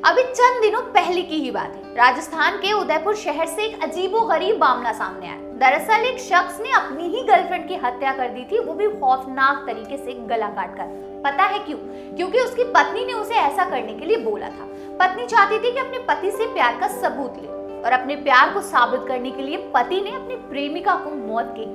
अभी चंद दिनों पहले की ही बात है। राजस्थान के उदयपुर शहर से एक अजीबोगरीब मामला सामने आया। दरअसल एक शख्स ने अपनी ही गर्लफ्रेंड की हत्या कर दी थी, वो भी खौफनाक तरीके से गला काटकर। पता है क्यों? क्योंकि उसकी पत्नी ने उसे ऐसा करने के लिए बोला था। पत्नी चाहती थी कि अपने पति से प्यार का सबूत ले, और अपने प्यार को साबित करने के लिए पति ने अपनी प्रेमिका को मौत के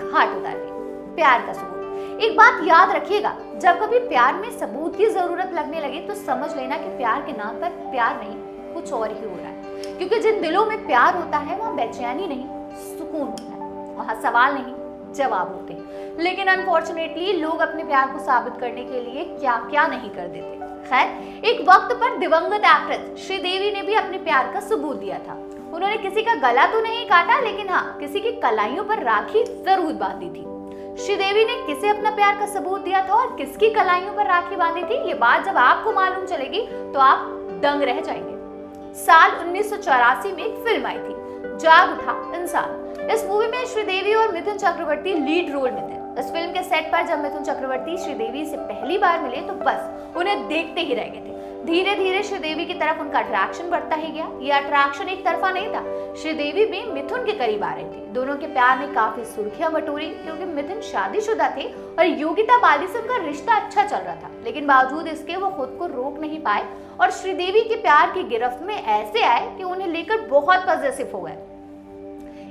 घाट उतार दिया। प्यार का सबूत। एक बात याद रखिएगा, जब कभी प्यार में सबूत की जरूरत लगने लगे तो समझ लेना कि प्यार के नाम पर प्यार नहीं, कुछ और ही हो रहा है। क्योंकि जिन दिलों में प्यार होता है वहाँ बेचैनी नहीं, सुकून होता है। वहाँ सवाल नहीं, जवाब होते हैं। लेकिन अनफॉर्चुनेटली लोग अपने प्यार को साबित करने के लिए क्या क्या नहीं कर देते। खैर, एक वक्त पर दिवंगत एक्ट्रेस श्रीदेवी ने भी अपने प्यार का सबूत दिया था। उन्होंने किसी का गला तो नहीं काटा, लेकिन हाँ, किसी की कलाइयों पर राखी जरूर बांधी थी। श्रीदेवी ने किसे अपना प्यार का सबूत दिया था और किसकी कलाइयों पर राखी बांधी थी, ये बात जब आपको मालूम चलेगी तो आप दंग रह जाएंगे। साल 1984 में एक फिल्म आई थी, जाग उठा इंसान। इस मूवी में श्रीदेवी और मिथुन चक्रवर्ती लीड रोल में थे। इस फिल्म के सेट पर जब मिथुन चक्रवर्ती श्रीदेवी से पहली बार मिले तो बस उन्हें देखते ही रह गए थे। धीरे धीरे श्रीदेवी की तरफ उनका अट्रैक्शन बढ़ता ही गया। यह अट्रैक्शन एक तरफा नहीं था, श्रीदेवी भी मिथुन के करीब आ रही थी। दोनों के प्यार में काफी सुर्खियां बटोरी, क्योंकि मिथुन शादीशुदा थे और योगिता बाली से उनका रिश्ता अच्छा चल रहा था। लेकिन बावजूद इसके वो खुद को रोक नहीं पाए और श्रीदेवी के प्यार की गिरफ्त में ऐसे आए कि उन्हें लेकर बहुत पॉजिटिव हो गए।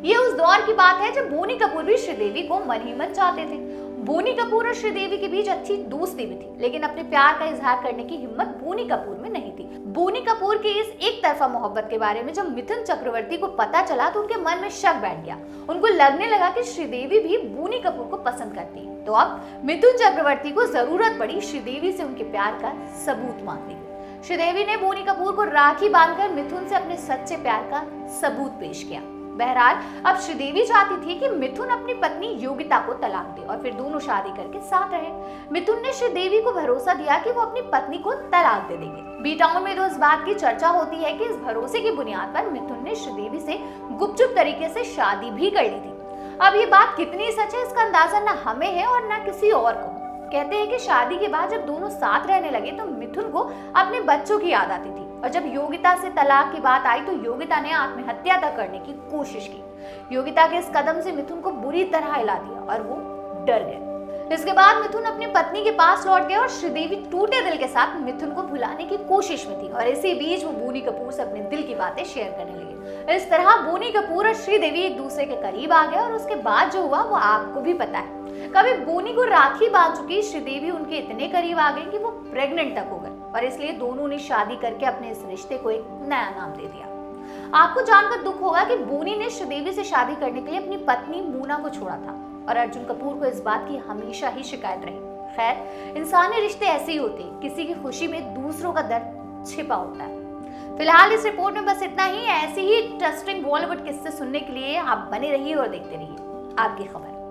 ये उस दौर की बात है जब बोनी कपूर भी श्रीदेवी को मन ही मन चाहते थे। बोनी कपूर और श्रीदेवी के बीच अच्छी दोस्ती भी थी, लेकिन अपने प्यार का इजहार करने की हिम्मत बोनी कपूर में नहीं थी। बोनी कपूर की इस एक तरफा मोहब्बत के बारे में जब मिथुन चक्रवर्ती को पता चला तो उनके मन में शक बैठ गया। उनको लगने लगा कि श्रीदेवी भी बोनी कपूर को पसंद करती है। तो अब मिथुन चक्रवर्ती को जरूरत पड़ी श्रीदेवी से उनके प्यार का सबूत मांगने की। श्रीदेवी ने बोनी कपूर को राखी बांधकर मिथुन से अपने सच्चे प्यार का सबूत पेश किया। बहरहाल, अब श्रीदेवी चाहती थी कि मिथुन अपनी पत्नी योगिता को तलाक दे और फिर दोनों शादी करके साथ रहे। मिथुन ने श्रीदेवी को भरोसा दिया कि वो अपनी पत्नी को तलाक दे देंगे। बी टाउन में तो इस बात की चर्चा होती है कि इस भरोसे की बुनियाद पर मिथुन ने श्रीदेवी से गुपचुप तरीके से शादी भी कर ली थी। अब ये बात कितनी सच है इसका अंदाजा न हमें है और न किसी और को। कहते हैं कि शादी के बाद जब दोनों साथ रहने लगे तो मिथुन को अपने बच्चों की याद आती थी, और जब योगिता से तलाक की बात आई तो योगिता ने आत्महत्या तक करने की कोशिश की। योगिता के इस कदम से मिथुन को बुरी तरह हिला दिया और वो डर गए। इसके बाद मिथुन अपनी पत्नी के पास लौट गया और श्रीदेवी टूटे दिल के साथ मिथुन को भुलाने की कोशिश में थी, और इसी बीच वो बोनी कपूर से अपने दिल की बातें शेयर करने लगे। इस तरह बोनी कपूर और श्रीदेवी एक दूसरे के करीब आ गए और उसके बाद जो हुआ वो आपको भी पता है। कभी बोनी को राखी बांध चुकी श्रीदेवी उनके इतने करीब आ गई कि वो प्रेग्नेंट तक हो गए, और इसलिए दोनों ने शादी करके अपने इस रिश्ते को एक नया नाम दे दिया। आपको जानकर दुख होगा कि बोनी ने श्रीदेवी से शादी करने के लिए अपनी पत्नी मूना को छोड़ा था, और अर्जुन कपूर को इस बात की हमेशा ही शिकायत रही। खैर, इंसानी रिश्ते ऐसे ही होते हैं, किसी की खुशी में दूसरों का दर्द छिपा होता है। फिलहाल इस रिपोर्ट में बस इतना ही। ऐसी ही इंटरेस्टिंग बॉलीवुड किस्से सुनने के लिए आप बने रहिए और देखते रहिए आपकी खबर।